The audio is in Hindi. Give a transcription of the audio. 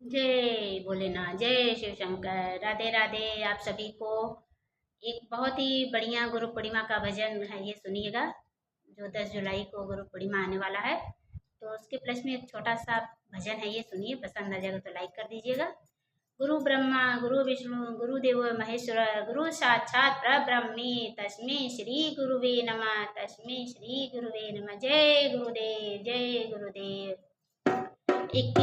जय भोलेनाथ, जय शिव शंकर, राधे राधे। आप सभी को एक बहुत ही बढ़िया गुरु पूर्णिमा का भजन है, ये सुनिएगा। जो 10 जुलाई को गुरु पूर्णिमा आने वाला है, तो उसके प्लस में एक छोटा सा भजन है, ये सुनिए। पसंद आ जाएगा तो लाइक कर दीजिएगा। गुरु ब्रह्मा गुरु विष्णु गुरुदेव महेश्वर, गुरु साक्षात परब्रह्मे तस्मै श्री गुरुवे नमः, तस्मै श्री गुरुवे नमः। जय गुरुदेव, जय गुरुदेव। एक